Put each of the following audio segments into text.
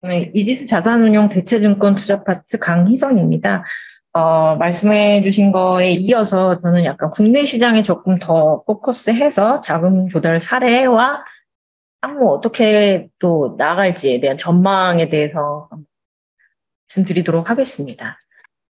네, 이지스 자산운용 대체증권 투자 파트 강희선입니다. 말씀해 주신 거에 이어서 저는 약간 국내 시장에 조금 더 포커스해서 자금 조달 사례와 향후 어떻게 또 나아갈지에 대한 전망에 대해서 말씀드리도록 하겠습니다.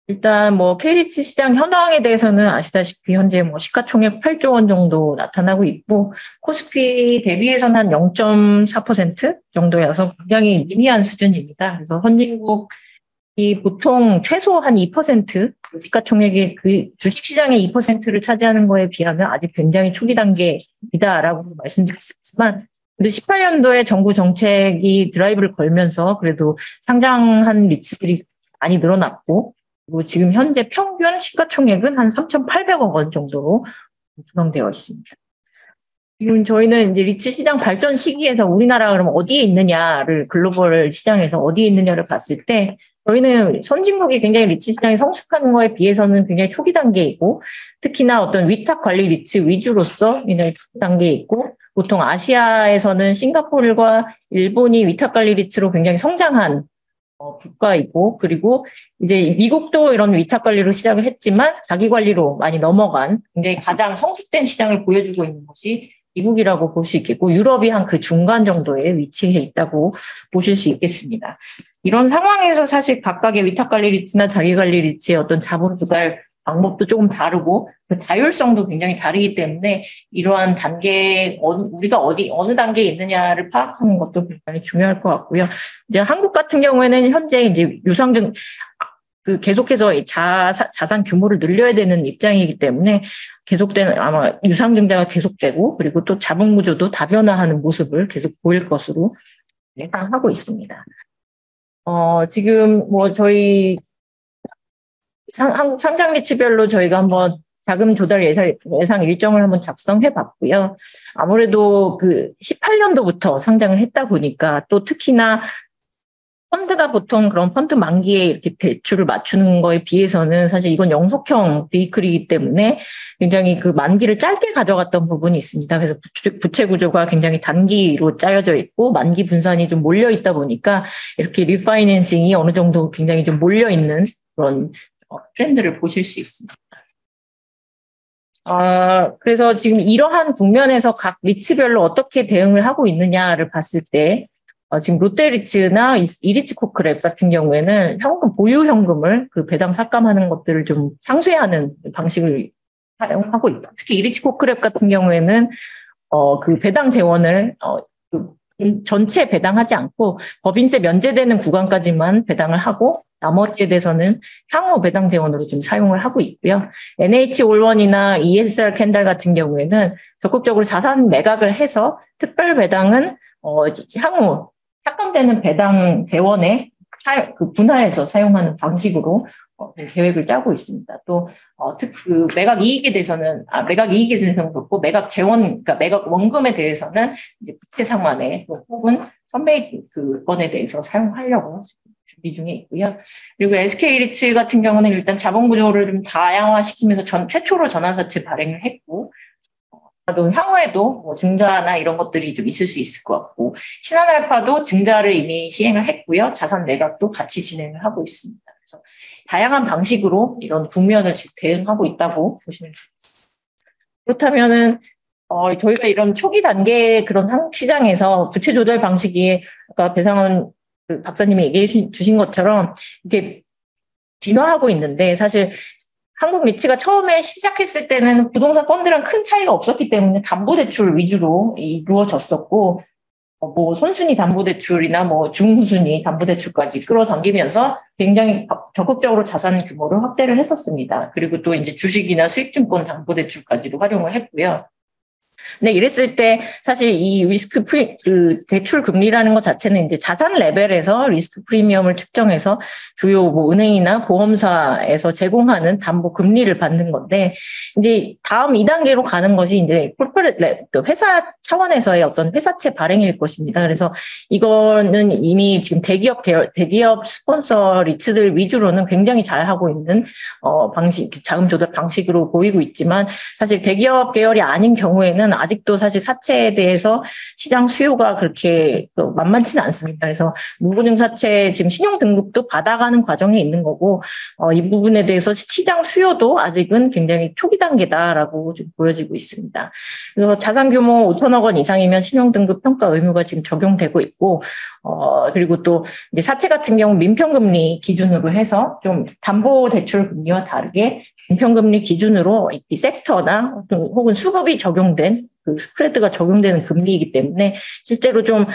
일단 뭐 K리츠 시장 현황에 대해서는 아시다시피 현재 뭐 시가총액 8조 원 정도 나타나고 있고 코스피 대비해서는 한 0.4% 정도여서 굉장히 미미한 수준입니다. 그래서 선진국이 보통 최소 한 2% 시가총액의 그 주식시장의 2%를 차지하는 거에 비하면 아직 굉장히 초기 단계이다라고 말씀드릴 수 있지만 그래도 18년도에 정부 정책이 드라이브를 걸면서 그래도 상장한 리츠들이 많이 늘어났고 그리고 지금 현재 평균 시가총액은 한 3,800억 원 정도로 구성되어 있습니다. 지금 저희는 이제 리츠 시장 발전 시기에서 우리나라가 그럼 어디에 있느냐를 글로벌 시장에서 어디에 있느냐를 봤을 때 저희는 선진국이 굉장히 리츠 시장에 성숙하는 거에 비해서는 굉장히 초기 단계이고 특히나 어떤 위탁 관리 리츠 위주로서 굉장히 초기 단계에 있고 보통 아시아에서는 싱가포르와 일본이 위탁 관리 리츠로 굉장히 성장한 국가이고 그리고 이제 미국도 이런 위탁 관리로 시작을 했지만 자기 관리로 많이 넘어간 굉장히 가장 성숙된 시장을 보여주고 있는 것이 미국이라고 볼 수 있겠고 유럽이 한 그 중간 정도에 위치해 있다고 보실 수 있겠습니다. 이런 상황에서 사실 각각의 위탁 관리 리츠나 자기 관리 리츠의 어떤 자본 조달 방법도 조금 다르고 그 자율성도 굉장히 다르기 때문에 이러한 단계 우리가 어느 단계에 있느냐를 파악하는 것도 굉장히 중요할 것 같고요. 이제 한국 같은 경우에는 현재 이제 유상증 계속해서 자산 규모를 늘려야 되는 입장이기 때문에 계속된 아마 유상증자가 계속되고 그리고 또 자본 구조도 다변화하는 모습을 계속 보일 것으로 예상하고 있습니다. 지금 뭐 저희 한국 상장 리츠별로 저희가 한번 자금 조달 예상 일정을 한번 작성해 봤고요. 아무래도 그 18년도부터 상장을 했다 보니까 또 특히나 펀드가 보통 그런 펀드 만기에 이렇게 대출을 맞추는 거에 비해서는 사실 이건 영속형 베이클이기 때문에 굉장히 그 만기를 짧게 가져갔던 부분이 있습니다. 그래서 부채 구조가 굉장히 단기로 짜여져 있고 만기 분산이 좀 몰려 있다 보니까 이렇게 리파이낸싱이 어느 정도 굉장히 좀 몰려 있는 그런 트렌드를 보실 수 있습니다. 그래서 지금 이러한 국면에서 각 리츠별로 어떻게 대응을 하고 있느냐를 봤을 때 지금 롯데리츠나 이리츠코크랩 같은 경우에는 현금 보유 현금을 그 배당 삭감하는 것들을 좀 상쇄하는 방식을 사용하고 있다. 특히 이리츠코크랩 같은 경우에는 그 배당 재원을 전체 배당하지 않고 법인세 면제되는 구간까지만 배당을 하고 나머지에 대해서는 향후 배당 재원으로 좀 사용을 하고 있고요. NH올원이나 ESR 캔달 같은 경우에는 적극적으로 자산 매각을 해서 특별 배당은 향후 삭감되는 배당 재원에 분할해서 사용하는 방식으로 계획을 짜고 있습니다. 또 그 매각 이익에 대해서는 매각 이익에 대해서는 그렇고 매각 재원, 그러니까 매각 원금에 대해서는 이제 부채 상환에 혹은 선매 그 건에 대해서 사용하려고 준비 중에 있고요. 그리고 SK리츠 같은 경우는 일단 자본 구조를 좀 다양화시키면서 최초로 전환사채 발행을 했고. 또 향후에도 뭐 증자나 이런 것들이 좀 있을 수 있을 것 같고 신한알파도 증자를 이미 시행을 했고요. 자산 매각도 같이 진행을 하고 있습니다. 그래서 다양한 방식으로 이런 국면을 지금 대응하고 있다고 보시면 좋겠습니다. 그렇다면은 저희가 이런 초기 단계 그런 한국 시장에서 부채 조달 방식이 아까 배상원 그 박사님이 얘기해 주신 것처럼 이렇게 진화하고 있는데 사실 한국 리츠가 처음에 시작했을 때는 부동산 펀드랑 큰 차이가 없었기 때문에 담보대출 위주로 이루어졌었고, 뭐 선순위 담보대출이나 뭐 중후순위 담보대출까지 끌어당기면서 굉장히 적극적으로 자산 규모를 확대를 했었습니다. 그리고 또 이제 주식이나 수익증권 담보대출까지도 활용을 했고요. 근데 이랬을 때 사실 이 그 대출 금리라는 것 자체는 이제 자산 레벨에서 리스크 프리미엄을 측정해서 주요 뭐 은행이나 보험사에서 제공하는 담보 금리를 받는 건데 이제 다음 2단계로 가는 것이 이제 회사 차원에서의 어떤 회사채 발행일 것입니다. 그래서 이거는 이미 지금 대기업 스폰서 리츠들 위주로는 굉장히 잘 하고 있는 자금 조달 방식으로 보이고 있지만 사실 대기업 계열이 아닌 경우에는 아직도 사실 사채에 대해서 시장 수요가 그렇게 만만치는 않습니다. 그래서 무보증 사채 지금 신용 등급도 받아가는 과정에 있는 거고, 이 부분에 대해서 시장 수요도 아직은 굉장히 초기 단계다라고 좀 보여지고 있습니다. 그래서 자산 규모 5천억 원 이상이면 신용 등급 평가 의무가 지금 적용되고 있고, 그리고 또 이제 사채 같은 경우 민평금리 기준으로 해서 좀 담보대출 금리와 다르게 민평금리 기준으로 이 섹터나 혹은 수급이 적용된 그 스프레드가 적용되는 금리이기 때문에 실제로 좀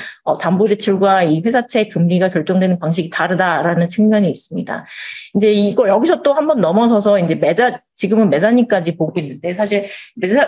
담보대출과 이 회사채 금리가 결정되는 방식이 다르다라는 측면이 있습니다. 이제 이거 여기서 또 한번 넘어서서 이제 지금은 메자닌까지 보고 있는데 사실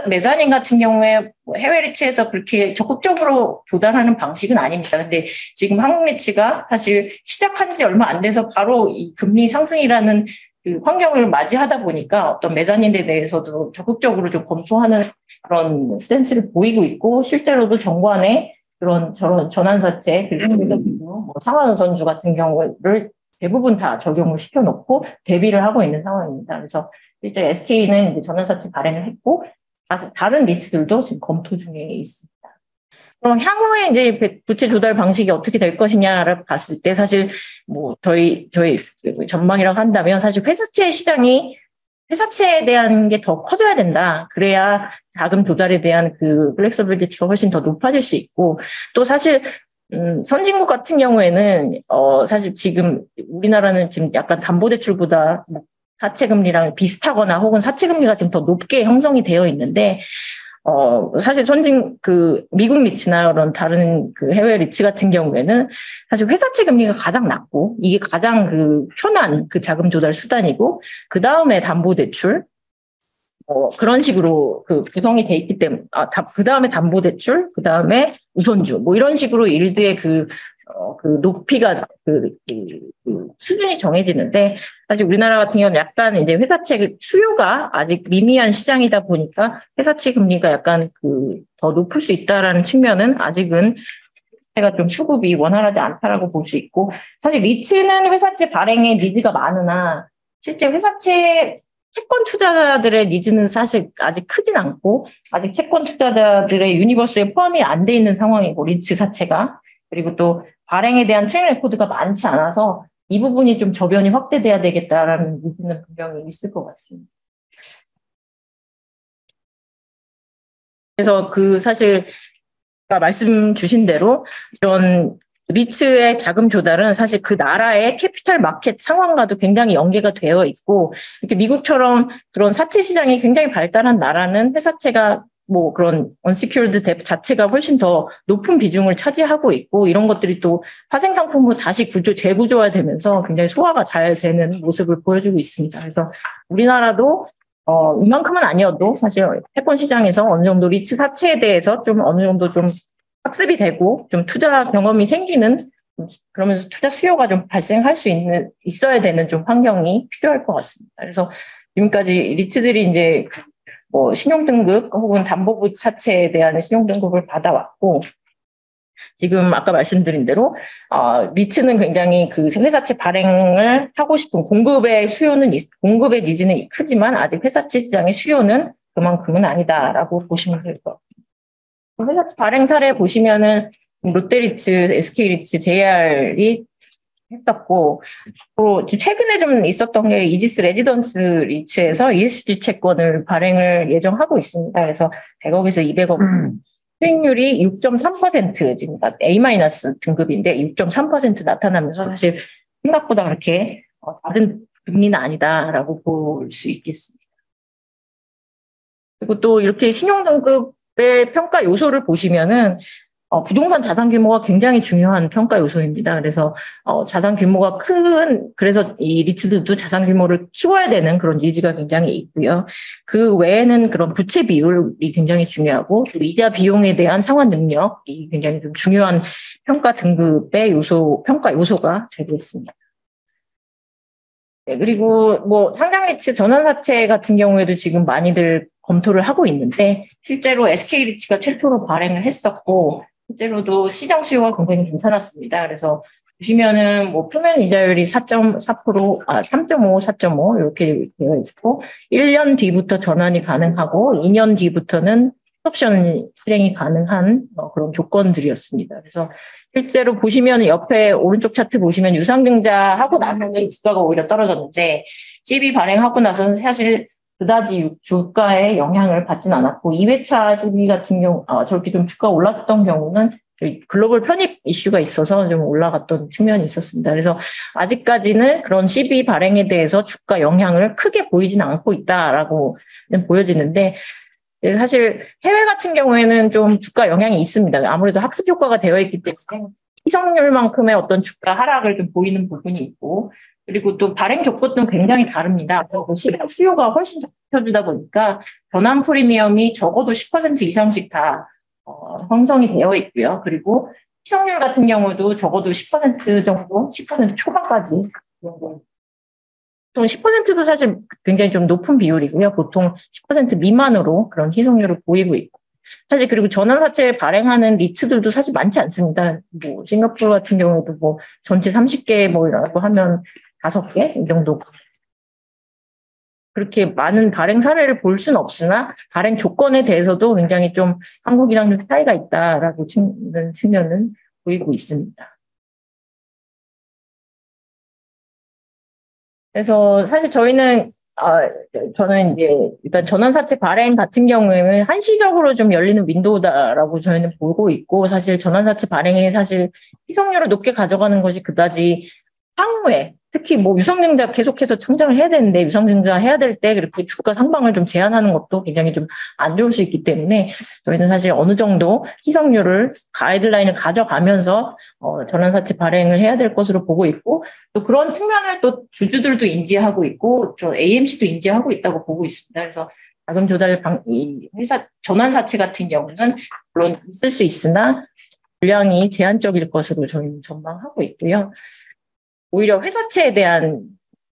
메자닌 같은 경우에 해외 리츠에서 그렇게 적극적으로 조달하는 방식은 아닙니다. 근데 지금 한국 리츠가 사실 시작한 지 얼마 안 돼서 바로 이 금리 상승이라는 그 환경을 맞이하다 보니까 어떤 메자닌에 대해서도 적극적으로 좀 검토하는 그런 스탠스를 보이고 있고 실제로도 정관에 저런 전환사채 그리고 뭐 상환우선주 같은 경우를 대부분 다 적용을 시켜놓고 대비를 하고 있는 상황입니다. 그래서 실제 SK는 이제 전환사채 발행을 했고 다른 리츠들도 지금 검토 중에 있습니다. 그럼 향후에 이제 부채 조달 방식이 어떻게 될 것이냐를 봤을 때 사실 뭐 저희 전망이라고 한다면 사실 회사채 시장이 회사채에 대한 게 더 커져야 된다. 그래야 자금 조달에 대한 그 플렉서빌리티가 훨씬 더 높아질 수 있고 또 사실 선진국 같은 경우에는 사실 지금 우리나라는 지금 약간 담보대출보다 사채 금리랑 비슷하거나 혹은 사채 금리가 지금 더 높게 형성이 되어 있는데 사실 미국 리츠나 그런 다른 그 해외 리츠 같은 경우에는 사실 회사채 금리가 가장 낮고 이게 가장 그 편한 그 자금 조달 수단이고 그 다음에 담보대출 그런 식으로 그 구성이 돼 있기 때문에 그 다음에 담보대출 그 다음에 우선주 뭐 이런 식으로 일드의 그 높이가 그 수준이 정해지는데 사실 우리나라 같은 경우는 약간 이제 회사채 수요가 아직 미미한 시장이다 보니까 회사채 금리가 약간 더 높을 수 있다라는 측면은 아직은 회사채가 좀 수급이 원활하지 않다라고 볼 수 있고 사실 리츠는 회사채 발행에 니즈가 많으나 실제 회사채 채권 투자자들의 니즈는 사실 아직 크진 않고 아직 채권 투자자들의 유니버스에 포함이 안 돼 있는 상황이고 리츠 자체가 그리고 또 발행에 대한 트랙 레코드가 많지 않아서 이 부분이 좀 저변이 확대돼야 되겠다라는 니즈는 분명히 있을 것 같습니다. 그래서 사실 아까 말씀 주신 대로 이런 리츠의 자금 조달은 사실 그 나라의 캐피탈 마켓 상황과도 굉장히 연계가 되어 있고 이렇게 미국처럼 그런 사채 시장이 굉장히 발달한 나라는 회사채가 뭐 그런 unsecured debt 자체가 훨씬 더 높은 비중을 차지하고 있고 이런 것들이 또 파생 상품으로 다시 재구조화되면서 굉장히 소화가 잘 되는 모습을 보여주고 있습니다. 그래서 우리나라도 이만큼은 아니어도 사실 채권 시장에서 어느 정도 리츠 사채에 대해서 좀 어느 정도 좀 학습이 되고 좀 투자 경험이 생기는 그러면서 투자 수요가 좀 발생할 수 있어야 되는 좀 환경이 필요할 것 같습니다. 그래서 지금까지 리츠들이 이제 뭐 신용등급 혹은 담보부 사채에 대한 신용등급을 받아왔고 지금 아까 말씀드린 대로 리츠는 굉장히 그 회사채 발행을 하고 싶은 공급의 니즈는 크지만 아직 회사채 시장의 수요는 그만큼은 아니다라고 보시면 될 것 같아요. 회사채 발행 사례 보시면은 롯데리츠, SK리츠, JR이 했었고 또 최근에 좀 있었던 게 이지스 레지던스 리츠에서 ESG 채권을 발행을 예정하고 있습니다. 그래서 100억에서 200억 수익률이 6.3% 지금 A- 등급인데 6.3% 나타나면서 사실 생각보다 그렇게 낮은 금리는 아니다라고 볼 수 있겠습니다. 그리고 또 이렇게 신용등급의 평가 요소를 보시면은 부동산 자산 규모가 굉장히 중요한 평가 요소입니다. 그래서 자산 규모가 그래서 이 리츠들도 자산 규모를 키워야 되는 그런 니즈가 굉장히 있고요. 그 외에는 그런 부채 비율이 굉장히 중요하고 이자 비용에 대한 상환 능력이 굉장히 좀 중요한 평가 등급의 평가 요소가 되겠습니다. 네, 그리고 뭐 상장 리츠 전환사채 같은 경우에도 지금 많이들 검토를 하고 있는데 실제로 SK 리츠가 최초로 발행을 했었고 실제로도 시장 수요가 굉장히 괜찮았습니다. 그래서 보시면은 뭐 표면 이자율이 4.4%, 3.5, 4.5 이렇게 되어 있고 1년 뒤부터 전환이 가능하고 2년 뒤부터는 옵션 실행이 가능한 그런 조건들이었습니다. 그래서 실제로 보시면 옆에 오른쪽 차트 보시면 유상증자 하고 나서는 주가가 오히려 떨어졌는데 CB 발행하고 나서는 사실 그다지 주가에 영향을 받진 않았고 2회차 CB 같은 경우 저렇게 좀 주가 올랐던 경우는 글로벌 편입 이슈가 있어서 좀 올라갔던 측면이 있었습니다. 그래서 아직까지는 그런 CB 발행에 대해서 주가 영향을 크게 보이지는 않고 있다라고 보여지는데 사실 해외 같은 경우에는 좀 주가 영향이 있습니다. 아무래도 학습 효과가 되어 있기 때문에 희석률만큼의 어떤 주가 하락을 좀 보이는 부분이 있고 그리고 또 발행 조건도 굉장히 다릅니다. 그리고 수요가 훨씬 더 커져주다 보니까 전환 프리미엄이 적어도 10% 이상씩 다 형성이 되어 있고요. 그리고 희석률 같은 경우도 적어도 10% 정도, 10% 초반까지. 보통 10%도 사실 굉장히 좀 높은 비율이고요. 보통 10% 미만으로 그런 희석률을 보이고 있고. 사실 그리고 전환사채 발행하는 리츠들도 사실 많지 않습니다. 뭐 싱가포르 같은 경우도 뭐 전체 30개 뭐라고 하면 5개 이 정도. 그렇게 많은 발행 사례를 볼 수는 없으나 발행 조건에 대해서도 굉장히 좀 한국이랑 좀 차이가 있다라고 측면은 보이고 있습니다. 그래서 사실 저는 이제 일단 전환사채 발행 같은 경우에는 한시적으로 좀 열리는 윈도우다라고 저희는 보고 있고 사실 전환사채 발행에 사실 희석률을 높게 가져가는 것이 그다지 향후에 특히 뭐 유상증자 계속해서 성장을 해야 되는데 유상증자 해야 될 때 그렇게 주가 상방을 좀 제한하는 것도 굉장히 좀 안 좋을 수 있기 때문에 저희는 사실 어느 정도 희석률을 가이드라인을 가져가면서 전환사채 발행을 해야 될 것으로 보고 있고 또 그런 측면을 또 주주들도 인지하고 있고 저 AMC도 인지하고 있다고 보고 있습니다. 그래서 자금 조달 이 회사 전환사채 같은 경우는 물론 있을 수 있으나 물량이 제한적일 것으로 저희는 전망하고 있고요. 오히려 회사채에 대한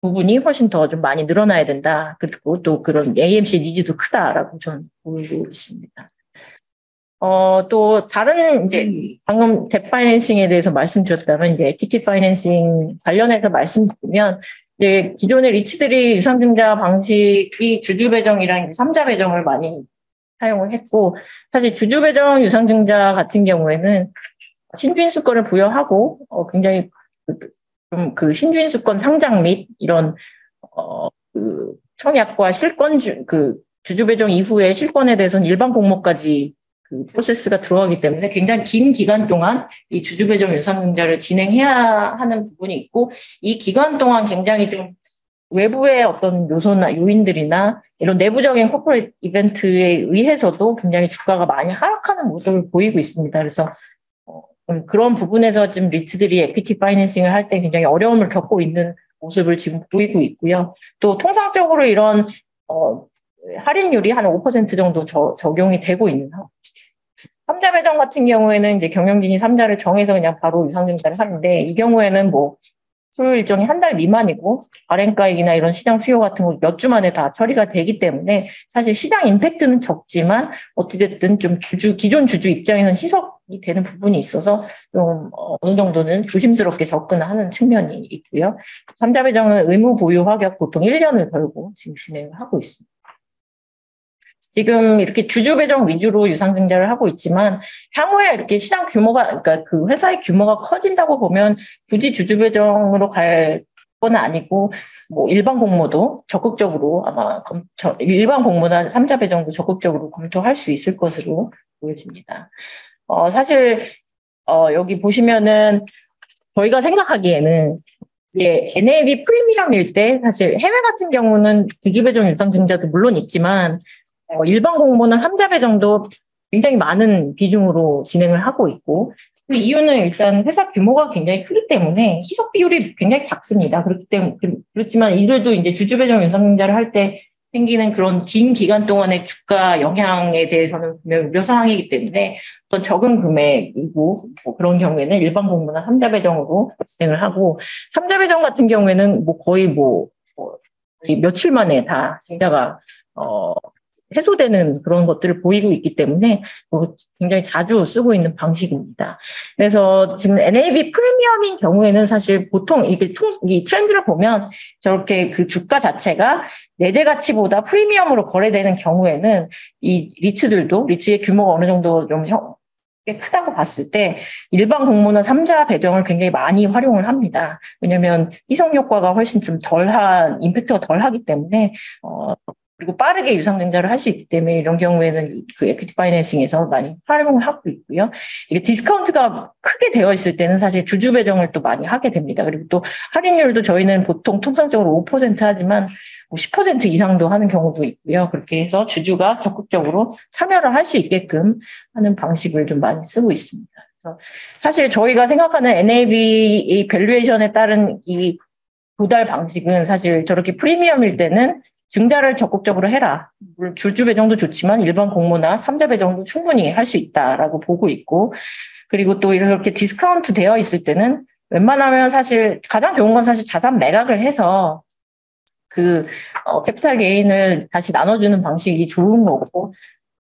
부분이 훨씬 더 좀 많이 늘어나야 된다. 그리고 또 그런 AMC 니즈도 크다라고 저는 보고 있습니다. 또 다른 이제 방금 뎁 파이낸싱에 대해서 말씀드렸다면 이제 에퀴티 파이낸싱 관련해서 말씀드리면 이제 기존의 리츠들이 유상증자 방식이 주주 배정이랑 3자 배정을 많이 사용을 했고 사실 주주 배정 유상증자 같은 경우에는 신주인수권을 부여하고 굉장히 좀 그 신주인수권 상장 및 이런 그 청약과 실권 그 주주 배정 이후에 실권에 대해서는 일반 공모까지 그 프로세스가 들어가기 때문에 굉장히 긴 기간 동안 이 주주 배정 유상증자를 진행해야 하는 부분이 있고 이 기간 동안 굉장히 좀 외부의 어떤 요소나 요인들이나 이런 내부적인 코퍼레이트 이벤트에 의해서도 굉장히 주가가 많이 하락하는 모습을 보이고 있습니다. 그래서 그런 부분에서 지금 리츠들이 에퀴티 파이낸싱을 할 때 굉장히 어려움을 겪고 있는 모습을 지금 보이고 있고요. 또 통상적으로 이런 할인율이 한 5% 정도 적용이 되고 있는 상황. 3자 배정 같은 경우에는 이제 경영진이 3자를 정해서 그냥 바로 유상증자를 하는데 이 경우에는 뭐 소요 일정이 한 달 미만이고 발행가액이나 이런 시장 수요 같은 거 몇 주 만에 다 처리가 되기 때문에 사실 시장 임팩트는 적지만 어찌됐든 좀 기존 주주 입장에서는 희석이 되는 부분이 있어서 좀 어느 정도는 조심스럽게 접근하는 측면이 있고요. 3자 배정은 의무 보유 확약 보통 1년을 걸고 지금 진행을 하고 있습니다. 지금 이렇게 주주 배정 위주로 유상증자를 하고 있지만 향후에 이렇게 시장 규모가 그러니까 그 회사의 규모가 커진다고 보면 굳이 주주 배정으로 갈 건 아니고 뭐 일반 공모도 적극적으로 아마 일반 공모나 3자 배정도 적극적으로 검토할 수 있을 것으로 보여집니다. 사실 여기 보시면은 저희가 생각하기에는 NAV 프리미엄일 때 사실 해외 같은 경우는 주주 배정 유상증자도 물론 있지만 일반 공모는 3자 배정도 굉장히 많은 비중으로 진행을 하고 있고 그 이유는 일단 회사 규모가 굉장히 크기 때문에 희석 비율이 굉장히 작습니다. 그렇기 때문에 그렇지만 이들도 이제 주주 배정 유상증자를 할 때 생기는 그런 긴 기간 동안의 주가 영향에 대해서는 분명 우려 사항이기 때문에 어떤 적은 금액이고 뭐 그런 경우에는 일반 공모나 3자 배정으로 진행을 하고 3자 배정 같은 경우에는 뭐 거의 며칠 만에 다 증자가 해소되는 그런 것들을 보이고 있기 때문에 굉장히 자주 쓰고 있는 방식입니다. 그래서 지금 NAV 프리미엄인 경우에는 사실 보통 이게 이 트렌드를 보면 저렇게 그 주가 자체가 내재 가치보다 프리미엄으로 거래되는 경우에는 이 리츠의 규모가 어느 정도 좀 꽤 크다고 봤을 때 일반 공모나 3자 배정을 굉장히 많이 활용을 합니다. 왜냐하면 희석 효과가 훨씬 좀 덜한, 임팩트가 덜하기 때문에 그리고 빠르게 유상증자를 할 수 있기 때문에 이런 경우에는 그 에퀴티 파이낸싱에서 많이 활용을 하고 있고요. 이게 디스카운트가 크게 되어 있을 때는 사실 주주 배정을 또 많이 하게 됩니다. 그리고 또 할인율도 저희는 보통 통상적으로 5% 하지만 10% 이상도 하는 경우도 있고요. 그렇게 해서 주주가 적극적으로 참여를 할 수 있게끔 하는 방식을 좀 많이 쓰고 있습니다. 그래서 사실 저희가 생각하는 NAV 밸류에이션에 따른 이 조달 방식은 사실 저렇게 프리미엄일 때는 증자를 적극적으로 해라. 물론 주주 배정도 좋지만 일반 공모나 3자 배정도 충분히 할 수 있다라고 보고 있고, 그리고 또 이렇게 디스카운트 되어 있을 때는 웬만하면 사실 가장 좋은 건 사실 자산 매각을 해서 캐피탈 게인을 다시 나눠주는 방식이 좋은 거고,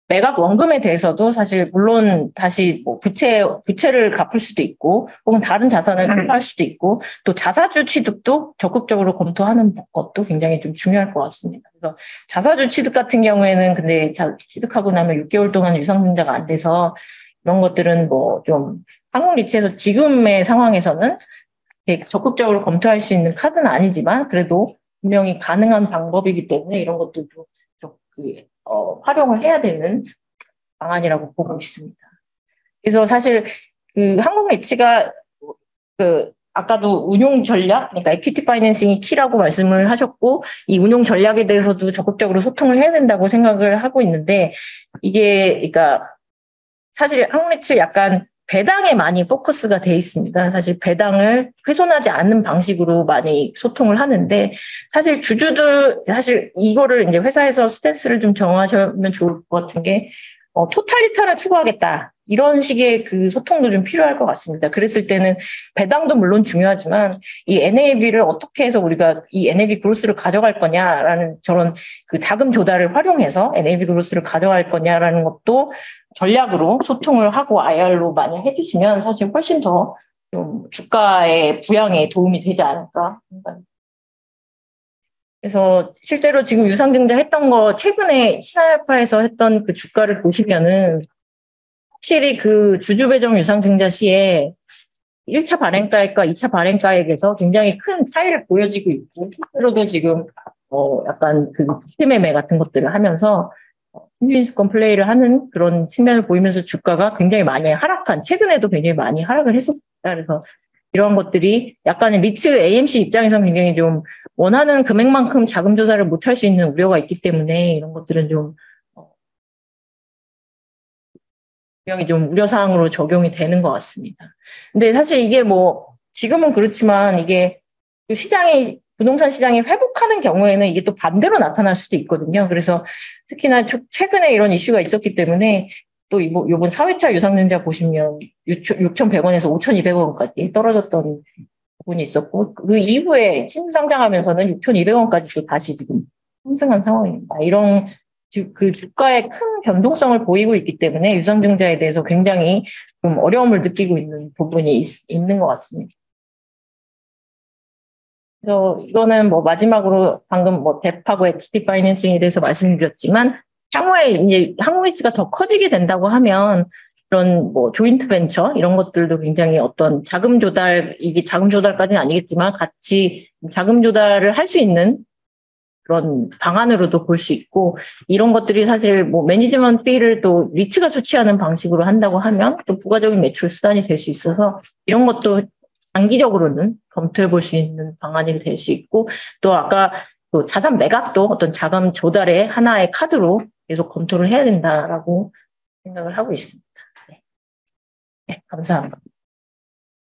매각 원금에 대해서도 사실 물론 다시 뭐 부채를 갚을 수도 있고 혹은 다른 자산을 투자할 수도 있고 또 자사주 취득도 적극적으로 검토하는 것도 굉장히 좀 중요할 것 같습니다. 그래서 자사주 취득 같은 경우에는 근데 취득하고 나면 6개월 동안 유상증자가 안 돼서 이런 것들은 뭐 좀 한국 리츠에서 지금의 상황에서는 적극적으로 검토할 수 있는 카드는 아니지만 그래도 분명히 가능한 방법이기 때문에 이런 것들도 활용을 해야 되는 방안이라고 보고 있습니다. 그래서 사실 한국 리츠가 아까도 운용 전략, 그러니까 에퀴티 파이낸싱이 키라고 말씀을 하셨고 이 운용 전략에 대해서도 적극적으로 소통을 해야 된다고 생각을 하고 있는데 이게 그러니까 사실 한국 리츠 약간 배당에 많이 포커스가 돼 있습니다. 사실 배당을 훼손하지 않는 방식으로 많이 소통을 하는데 사실 주주들 사실 이거를 이제 회사에서 스탠스를 좀 정하시면 좋을 것 같은 게 토탈리타를 추구하겠다. 이런 식의 그 소통도 좀 필요할 것 같습니다. 그랬을 때는 배당도 물론 중요하지만 이 NAV를 어떻게 해서 우리가 이 NAV 그로스를 가져갈 거냐라는 저런 그 자금 조달을 활용해서 NAV 그로스를 가져갈 거냐라는 것도 전략으로 소통을 하고 IR로 많이 해주시면 사실 훨씬 더 좀 주가의 부양에 도움이 되지 않을까 생각합니다. 그래서 실제로 지금 유상증자 했던 거 최근에 신한알파에서 했던 그 주가를 보시면은 확실히 그 주주 배정 유상증자 시에 1차 발행가액과 2차 발행가액에서 굉장히 큰 차이를 보여지고 있고 실제로도 지금 약간 그 부채 매매 같은 것들을 하면서 신주인수권 플레이를 하는 그런 측면을 보이면서 주가가 굉장히 많이 최근에도 굉장히 많이 하락을 했습니다. 그래서 이런 것들이 약간의 리츠 AMC 입장에서는 굉장히 좀 원하는 금액만큼 자금 조달을 못할 수 있는 우려가 있기 때문에 이런 것들은 좀 분명히 좀 우려사항으로 적용이 되는 것 같습니다. 근데 사실 이게 뭐 지금은 그렇지만 이게 부동산 시장이 회복하는 경우에는 이게 또 반대로 나타날 수도 있거든요. 그래서 특히나 최근에 이런 이슈가 있었기 때문에 또 이번 4회차 유상증자 보시면 6,100원에서 5,200원까지 떨어졌던 부분이 있었고 그 이후에 신상장하면서는 6,200원까지 또 다시 지금 상승한 상황입니다. 이런 그 주가의 큰 변동성을 보이고 있기 때문에 유상증자에 대해서 굉장히 좀 어려움을 느끼고 있는 부분이 있는 것 같습니다. 그래서 이거는 뭐 마지막으로 방금 뭐 뎁하고 에퀴티 파이낸싱에 대해서 말씀드렸지만 향후에 이제 한국리츠가 더 커지게 된다고 하면 그런 뭐 조인트 벤처 이런 것들도 굉장히 어떤 이게 자금 조달까지는 아니겠지만 같이 자금 조달을 할 수 있는 그런 방안으로도 볼 수 있고 이런 것들이 사실 뭐 매니지먼트 피를 또 리츠가 수취하는 방식으로 한다고 하면 또 부가적인 매출 수단이 될 수 있어서 이런 것도 장기적으로는 검토해 볼 수 있는 방안이 될 수 있고 또 아까 또 자산 매각도 어떤 자금 조달의 하나의 카드로 계속 검토를 해야 된다라고 생각을 하고 있습니다. 네, 감사합니다.